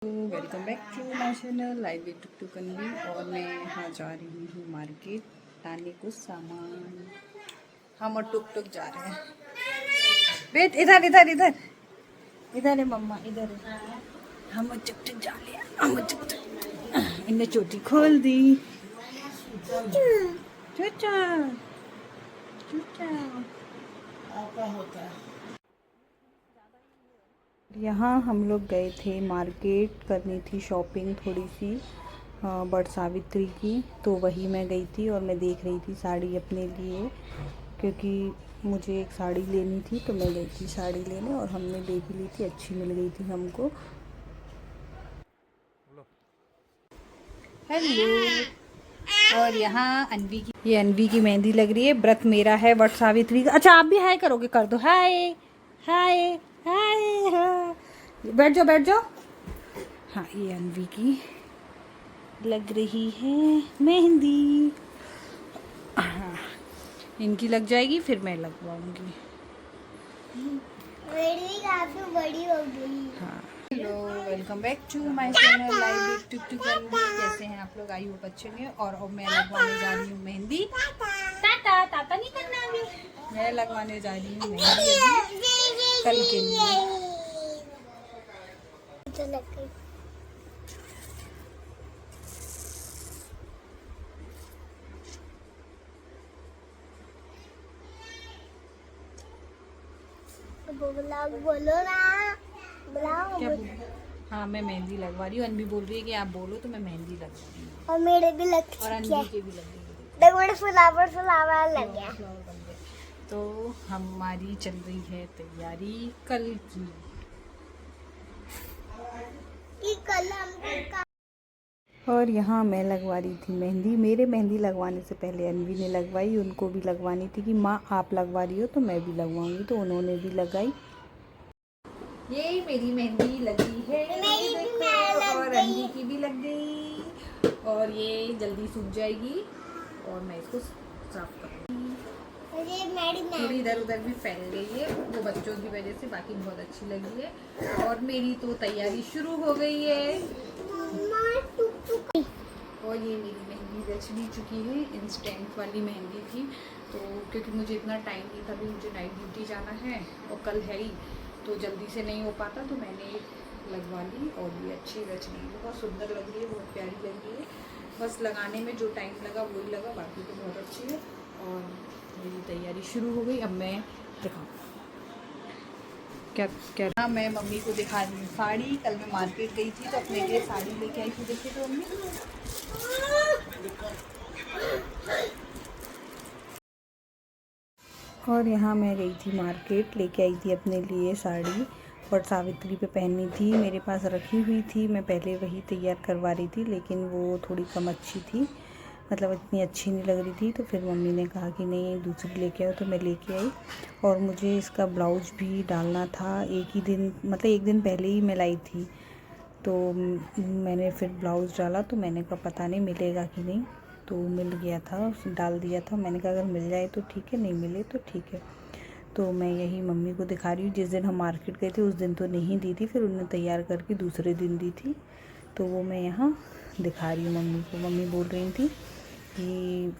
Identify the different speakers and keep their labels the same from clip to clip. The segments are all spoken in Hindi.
Speaker 1: Welcome back to my channel live with टुक कन्वी। और मैं यहाँ जा रही हूँ मार्केट लाने को सामान। हम और टुक टुक जा रहे हैं। बेट इधर इधर इधर इधर है मम्मा, इधर है। हम टुक टुक जा रहे हैं। हम टुक टुक इनने चोटी खोल दी। चूचा चूचा होता है। यहाँ हम लोग गए थे मार्केट, करनी थी शॉपिंग थोड़ी सी बट सावित्री की, तो वही मैं गई थी और मैं देख रही थी साड़ी अपने लिए, क्योंकि मुझे एक साड़ी लेनी थी तो मैं गई थी साड़ी लेने और हमने ले भी ली थी, अच्छी मिल गई थी हमको। हेलो। और यहाँ अनवी की, ये अनवी की मेहंदी लग रही है। व्रत मेरा है वट सावित्री का। अच्छा आप भी हाय करोगे? कर दो हाय हाय हाय। हाँ बैठ जाओ बैठ जाओ। हाँ ये अनवी की लग रही है मेहंदी। हाँ इनकी लग जाएगी फिर मैं लगवाऊंगी।
Speaker 2: मेरी काफी बड़ी हो गई।
Speaker 1: हाँ hello, welcome back to my channel live with टुक टुक कन्वी। कैसे हैं आप लोग? आई होप अच्छे होंगे। और अब मैं लगवाने जा रही हूँ मेहंदी। टाटा टाटा नहीं करना अभी। मैं लगवाने जा रही हूँ मेहंदी अभी कल के लिए।
Speaker 2: बोलो ना, बुलाओ।
Speaker 1: क्या बोल? हाँ मैं मेहंदी लगवा रही हूँ। अनवी बोल रही है कि आप बोलो तो मैं मेहंदी लगवा रही हूँ।
Speaker 2: और मेरे भी लग
Speaker 1: और अनवी के भी लग गई।
Speaker 2: देखो मेरे फ्लावर लग गया।
Speaker 1: तो हमारी चल रही है तैयारी कल की।
Speaker 2: कल हम
Speaker 1: और यहाँ मैं लगवा रही थी मेहंदी। मेरे मेहंदी लगवाने से पहले अनवी ने लगवाई, उनको भी लगवानी थी कि माँ आप लगवा रही हो तो मैं भी लगवाऊंगी, तो उन्होंने भी लगाई। ये मेरी मेहंदी लगी है और अनवी की भी लग गई और ये जल्दी सूख जाएगी और मैं इसको साफ करूँगी। थोड़ी इधर उधर भी फैल गई है वो बच्चों की वजह से, बाकी बहुत अच्छी लगी है। और मेरी तो तैयारी शुरू हो गई है। और ये मेरी मेहंदी रच भी चुकी है। इंस्टेंट वाली मेहंदी थी, तो क्योंकि मुझे इतना टाइम नहीं था, भी मुझे नाइट ड्यूटी जाना है और कल है ही, तो जल्दी से नहीं हो पाता, तो मैंने लगवा ली। और ये अच्छी रच रही है, बहुत सुंदर लग रही है, बहुत प्यारी लग रही है। बस लगाने में जो टाइम लगा वही लगा, बाकी तो बहुत अच्छी है। और मेरी तैयारी शुरू हो गई। अब मैं दिखाऊँ क्या क्या। हाँ मैं मम्मी को दिखा रही हूँ साड़ी। कल मैं मार्केट गई थी तो अपने लिए साड़ी लेके आई थी। देखिए तो मम्मी, और यहाँ मैं गई थी मार्केट, लेके आई थी अपने लिए साड़ी और सावित्री पे पहननी थी। मेरे पास रखी हुई थी, मैं पहले वही तैयार करवा रही थी, लेकिन वो थोड़ी कम अच्छी थी, मतलब इतनी अच्छी नहीं लग रही थी। तो फिर मम्मी ने कहा कि नहीं दूसरी लेके आओ, तो मैं लेके आई। और मुझे इसका ब्लाउज भी डालना था एक ही दिन, मतलब एक दिन पहले ही मैं लाई थी, तो मैंने फिर ब्लाउज़ डाला, तो मैंने कहा पता नहीं मिलेगा कि नहीं, तो मिल गया था, डाल दिया था। मैंने कहा अगर मिल जाए तो ठीक है, नहीं मिले तो ठीक है। तो मैं यही मम्मी को दिखा रही हूँ। जिस दिन हम मार्केट गए थे उस दिन तो नहीं दी थी, फिर उन्होंने तैयार करके दूसरे दिन दी थी, तो वो मैं यहाँ दिखा रही हूँ मम्मी को। मम्मी बोल रही थी कि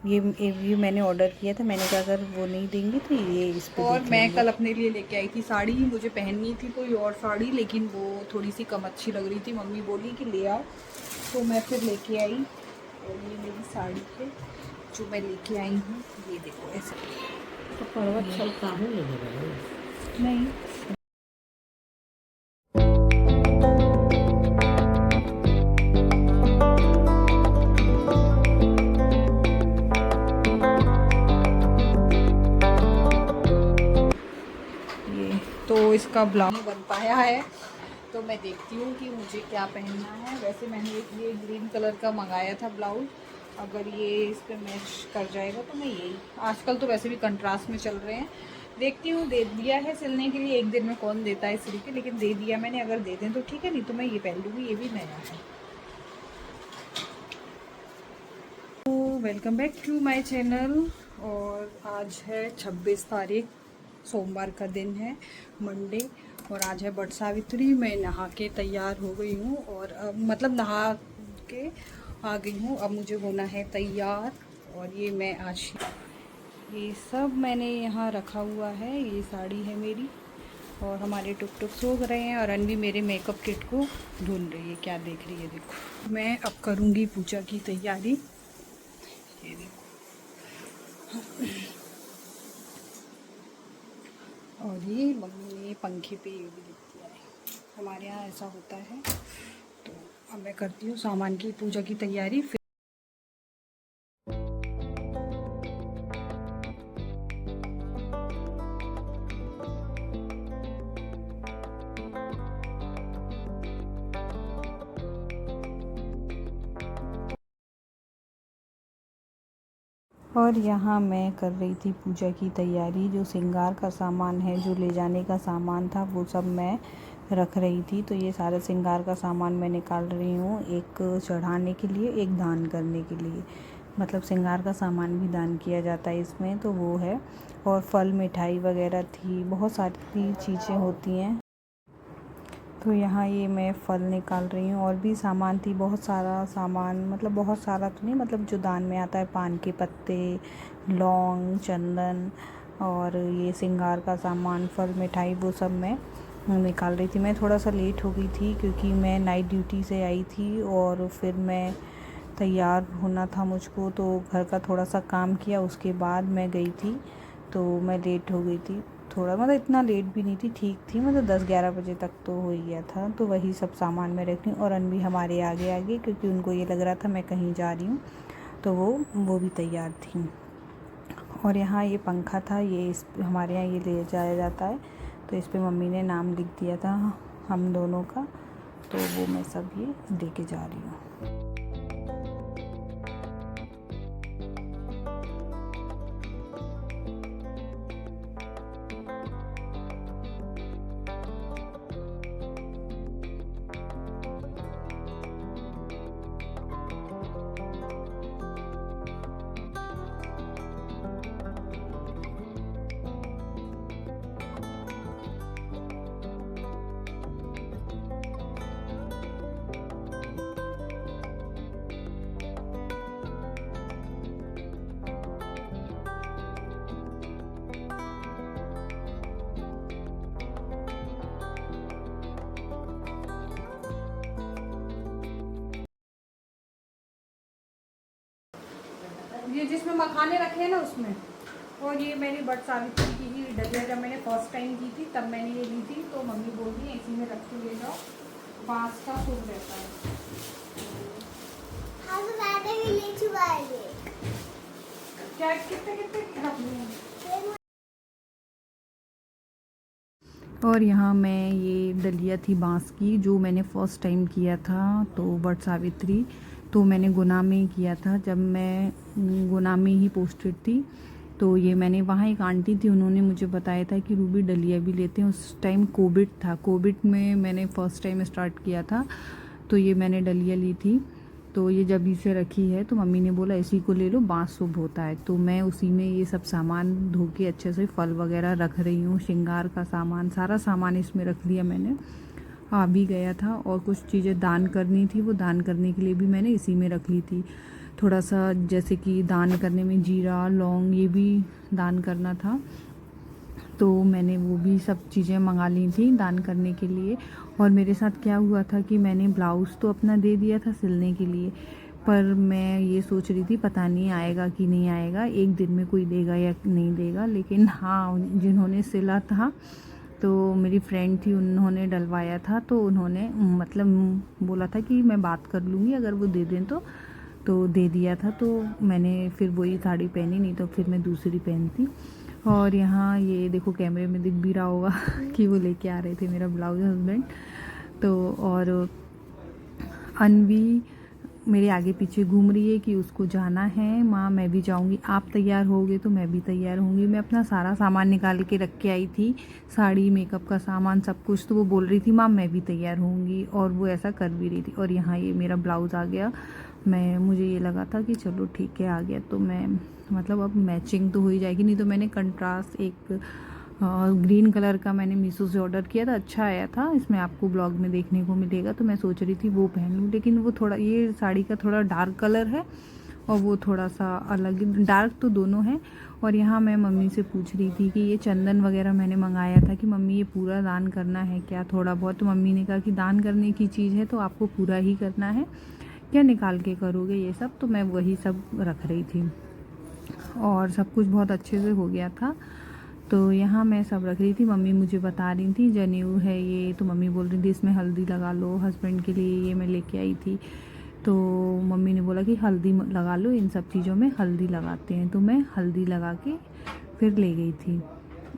Speaker 1: ये मैंने ऑर्डर किया था, मैंने कहा अगर वो नहीं देंगी तो ये इस पर। और मैं कल अपने लिए लेके आई थी साड़ी। मुझे पहननी थी कोई और साड़ी, लेकिन वो थोड़ी सी कम अच्छी लग रही थी। मम्मी बोली कि ले आओ, तो मैं फिर लेके आई। और ये मेरी साड़ी है जो मैं लेके आई हूँ। ये देखो ऐसे नहीं। तो इसका ब्लाउज बन पाया है, तो मैं देखती हूँ कि मुझे क्या पहनना है। वैसे मैंने ये ग्रीन कलर का मंगाया था ब्लाउज, अगर ये इस पर मैच कर जाएगा तो मैं यही, आजकल तो वैसे भी कंट्रास्ट में चल रहे हैं। देखती हूँ, दे दिया है सिलने के लिए, एक दिन में कौन देता है सिल के, लेकिन दे दिया मैंने, अगर दे दें तो ठीक है, नहीं तो मैं ये पहन लूँगी, ये भी नया है। तो welcome back to my channel. और आज है 26 तारीख, सोमवार का दिन है, मंडे। और आज है बट सावित्री। मैं नहा के तैयार हो गई हूँ और अब मतलब नहा के आ गई हूँ। अब मुझे होना है तैयार। और ये मैं आज ये सब मैंने यहाँ रखा हुआ है। ये साड़ी है मेरी और हमारे टुक टुक सो रहे हैं और अनवी मेरे मेकअप किट को ढूंढ रही है। क्या देख रही है देखो। मैं अब करूँगी पूजा की तैयारी। ये देखो और ये मम्मी ने पंखे पे ये भी लिख दिया है। हमारे यहाँ ऐसा होता है। तो अब मैं करती हूँ सामान की पूजा की तैयारी। और यहाँ मैं कर रही थी पूजा की तैयारी। जो श्रृंगार का सामान है, जो ले जाने का सामान था, वो सब मैं रख रही थी। तो ये सारा श्रृंगार का सामान मैं निकाल रही हूँ, एक चढ़ाने के लिए, एक दान करने के लिए। मतलब श्रृंगार का सामान भी दान किया जाता है इसमें, तो वो है। और फल मिठाई वगैरह थी, बहुत सारी चीज़ें होती हैं। तो यहाँ ये मैं फल निकाल रही हूँ। और भी सामान थी, बहुत सारा सामान, मतलब बहुत सारा तो नहीं, मतलब जो दान में आता है, पान के पत्ते, लौंग, चंदन और ये श्रृंगार का सामान, फल मिठाई, वो सब मैं निकाल रही थी। मैं थोड़ा सा लेट हो गई थी क्योंकि मैं नाइट ड्यूटी से आई थी और फिर मैं तैयार होना था मुझको, तो घर का थोड़ा सा काम किया, उसके बाद मैं गई थी। तो मैं लेट हो गई थी थोड़ा, मतलब इतना लेट भी नहीं थी, ठीक थी, मतलब 10-11 बजे तक तो हो ही गया था। तो वही सब सामान मैं रखी और अनवी हमारे आगे आगे, क्योंकि उनको ये लग रहा था मैं कहीं जा रही हूँ, तो वो भी तैयार थी। और यहाँ ये पंखा था, ये हमारे यहाँ ये ले जाया जाता है, तो इस पर मम्मी ने नाम लिख दिया था हम दोनों का। तो वो मैं सब ये लेके जा रही हूँ। ये जिसमें मखाने रखे हैं ना उसमें। और ये मेरी बट सावित्री की ही डलिया, जब मैंने फर्स्ट टाइम की थी तब मैंने ये ली थी। तो मम्मी बोल रही है इसी में रख के ले जाओ, बांस का शुभ रहता है।
Speaker 2: हाँ, तो मैंने भी ले चुका है ये।
Speaker 1: क्या कितने रख लूँ। और यहाँ मैं ये डलिया थी बांस की, जो मैंने फ़र्स्ट टाइम किया था, तो बट सावित्री तो मैंने गुना में किया था, जब मैं गुना में ही पोस्टेड थी। तो ये मैंने वहाँ एक आंटी थी, उन्होंने मुझे बताया था कि रूबी डलिया भी लेते हैं। उस टाइम कोविड था, कोविड में मैंने फ़र्स्ट टाइम स्टार्ट किया था, तो ये मैंने डलिया ली थी। तो ये जब इसे रखी है तो मम्मी ने बोला इसी को ले लो, बांस शुभ होता है। तो मैं उसी में ये सब सामान धो के अच्छे से फल वगैरह रख रही हूँ, श्रृंगार का सामान, सारा सामान इसमें रख लिया मैंने। आ भी गया था और कुछ चीज़ें दान करनी थी, वो दान करने के लिए भी मैंने इसी में रख ली थी। थोड़ा सा जैसे कि दान करने में जीरा, लौंग, ये भी दान करना था, तो मैंने वो भी सब चीज़ें मंगा ली थी दान करने के लिए। और मेरे साथ क्या हुआ था कि मैंने ब्लाउज़ तो अपना दे दिया था सिलने के लिए, पर मैं ये सोच रही थी पता नहीं आएगा कि नहीं आएगा, एक दिन में कोई देगा या नहीं देगा। लेकिन हाँ, जिन्होंने सिला था तो मेरी फ्रेंड थी, उन्होंने डलवाया था, तो उन्होंने मतलब बोला था कि मैं बात कर लूँगी, अगर वो दे दें तो दे दिया था। तो मैंने फिर वही साड़ी पहनी, नहीं तो फिर मैं दूसरी पहनती। और यहाँ ये देखो, कैमरे में दिख भी रहा होगा कि वो लेके आ रहे थे मेरा ब्लाउज हस्बैंड। तो और अनवी मेरे आगे पीछे घूम रही है कि उसको जाना है। माँ मैं भी जाऊँगी, आप तैयार होगे तो मैं भी तैयार होंगी। मैं अपना सारा सामान निकाल के रख के आई थी, साड़ी, मेकअप का सामान, सब कुछ। तो वो बोल रही थी माँ मैं भी तैयार होंगी, और वो ऐसा कर भी रही थी। और यहाँ ये मेरा ब्लाउज़ आ गया। मुझे ये लगा था कि चलो ठीक है आ गया, तो मैं मतलब अब मैचिंग तो हो ही जाएगी, नहीं तो मैंने कंट्रास्ट एक ग्रीन कलर का मैंने मीशो से ऑर्डर किया था, अच्छा आया था, इसमें आपको ब्लॉग में देखने को मिलेगा। तो मैं सोच रही थी वो पहन लूँ, लेकिन वो थोड़ा, ये साड़ी का थोड़ा डार्क कलर है और वो थोड़ा सा अलग, डार्क तो दोनों है। और यहाँ मैं मम्मी से पूछ रही थी कि ये चंदन वगैरह मैंने मंगाया था कि मम्मी ये पूरा दान करना है क्या, थोड़ा बहुत? तो मम्मी ने कहा कि दान करने की चीज़ है तो आपको पूरा ही करना है, क्या निकाल के करोगे ये सब? तो मैं वही सब रख रही थी और सब कुछ बहुत अच्छे से हो गया था। तो यहाँ मैं सब रख रही थी, मम्मी मुझे बता रही थी जनेऊ है ये, तो मम्मी बोल रही थी इसमें हल्दी लगा लो, हस्बैंड के लिए ये मैं लेके आई थी। तो मम्मी ने बोला कि हल्दी लगा लो, इन सब चीज़ों में हल्दी लगाते हैं। तो मैं हल्दी लगा के फिर ले गई थी।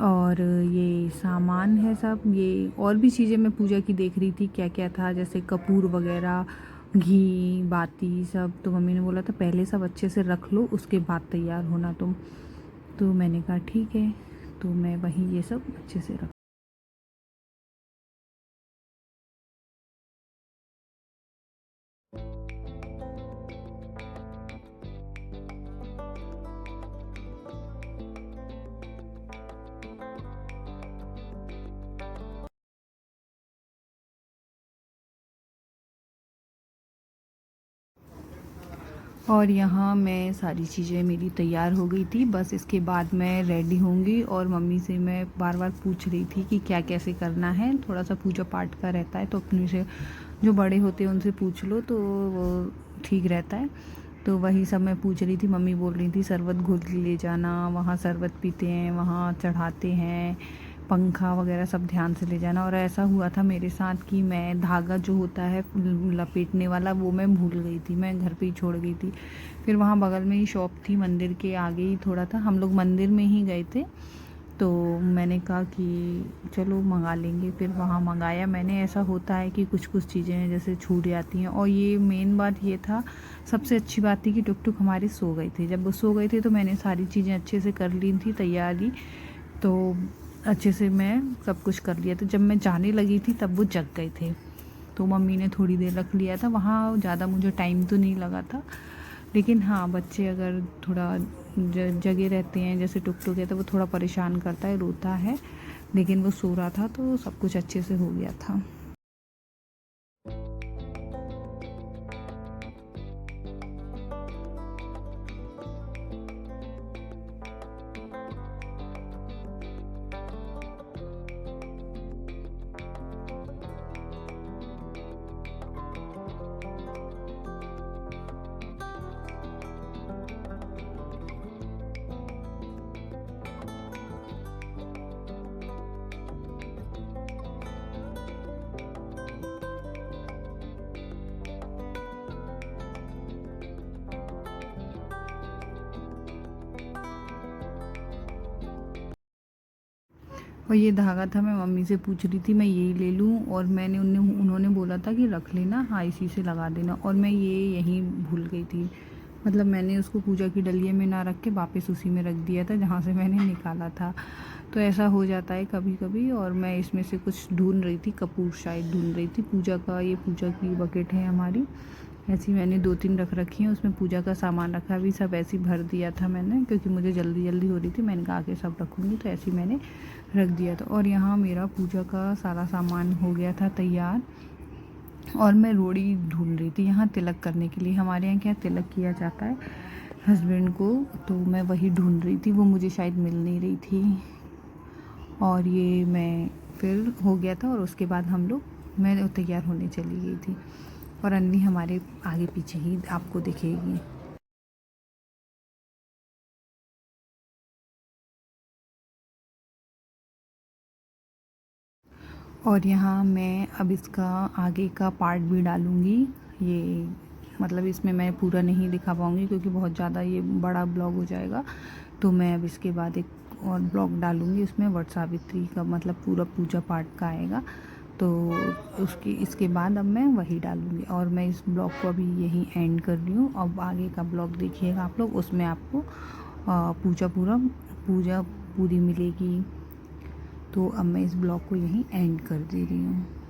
Speaker 1: और ये सामान है सब, ये और भी चीज़ें मैं पूजा की देख रही थी क्या क्या था, जैसे कपूर वगैरह, घी, बाती सब। तो मम्मी ने बोला था पहले सब अच्छे से रख लो, उसके बाद तैयार होना तुम। तो मैंने कहा ठीक है, तो मैं वहीं ये सब अच्छे से रख। और यहाँ मैं सारी चीज़ें मेरी तैयार हो गई थी, बस इसके बाद मैं रेडी होंगी। और मम्मी से मैं बार बार पूछ रही थी कि क्या कैसे करना है, थोड़ा सा पूजा पाठ का रहता है तो अपने से जो बड़े होते हैं उनसे पूछ लो तो वो ठीक रहता है। तो वही सब मैं पूछ रही थी। मम्मी बोल रही थी शरबत घोल के ले जाना, वहाँ शरबत पीते हैं, वहाँ चढ़ाते हैं, पंखा वगैरह सब ध्यान से ले जाना। और ऐसा हुआ था मेरे साथ कि मैं धागा जो होता है लपेटने वाला वो मैं भूल गई थी, मैं घर पे ही छोड़ गई थी। फिर वहाँ बगल में ही शॉप थी, मंदिर के आगे ही थोड़ा था, हम लोग मंदिर में ही गए थे। तो मैंने कहा कि चलो मंगा लेंगे, फिर वहाँ मंगाया मैंने। ऐसा होता है कि कुछ कुछ चीज़ें जैसे छूट जाती हैं। और ये मेन बात ये था, सबसे अच्छी बात थी कि टुक टुक हमारे सो गए थे। जब वो सो गए थे तो मैंने सारी चीज़ें अच्छे से कर ली थी तैयारी, तो अच्छे से मैं सब कुछ कर लिया। तो जब मैं जाने लगी थी तब वो जग गए थे, तो मम्मी ने थोड़ी देर रख लिया था वहाँ, ज़्यादा मुझे टाइम तो नहीं लगा था। लेकिन हाँ, बच्चे अगर थोड़ा जगे रहते हैं, जैसे टुक टुक है, तो वो थोड़ा परेशान करता है, रोता है। लेकिन वो सो रहा था तो सब कुछ अच्छे से हो गया था। और ये धागा था, मैं मम्मी से पूछ रही थी मैं यही ले लूँ, और मैंने उन्होंने बोला था कि रख लेना, हाँ इसी से लगा देना। और मैं ये यहीं भूल गई थी, मतलब मैंने उसको पूजा की डलिया में ना रख के वापस उसी में रख दिया था जहाँ से मैंने निकाला था। तो ऐसा हो जाता है कभी कभी। और मैं इसमें से कुछ ढूंढ रही थी, कपूर शायद ढूंढ रही थी पूजा का। ये पूजा की बकेट है हमारी, ऐसी मैंने 2-3 रख रखी हैं, उसमें पूजा का सामान रखा भी, सब ऐसे ही भर दिया था मैंने, क्योंकि मुझे जल्दी जल्दी हो रही थी। मैंने कहा आगे सब रखूँगी, तो ऐसे ही मैंने रख दिया था। और यहाँ मेरा पूजा का सारा सामान हो गया था तैयार, और मैं रोड़ी ढूंढ रही थी यहाँ तिलक करने के लिए। हमारे यहाँ क्या तिलक किया जाता है हस्बैंड को, तो मैं वही ढूंढ रही थी, वो मुझे शायद मिल नहीं रही थी। और ये मैं फिर हो गया था, और उसके बाद हम लोग, मैं तैयार होने चली गई थी। और अन्वी हमारे आगे पीछे ही आपको दिखेगी। और यहाँ मैं अब इसका आगे का पार्ट भी डालूँगी। ये मतलब इसमें मैं पूरा नहीं दिखा पाऊँगी क्योंकि बहुत ज़्यादा ये बड़ा ब्लॉग हो जाएगा। तो मैं अब इसके बाद एक और ब्लॉग डालूँगी, उसमें वट सावित्री का मतलब पूरा पूजा पाठ का आएगा। तो इसके बाद अब मैं वही डालूँगी। और मैं इस ब्लॉग को अभी यहीं एंड कर रही हूँ। अब आगे का ब्लॉग देखिएगा आप लोग, उसमें आपको पूजा पूरी मिलेगी। तो अब मैं इस ब्लॉग को यहीं एंड कर दे रही हूँ।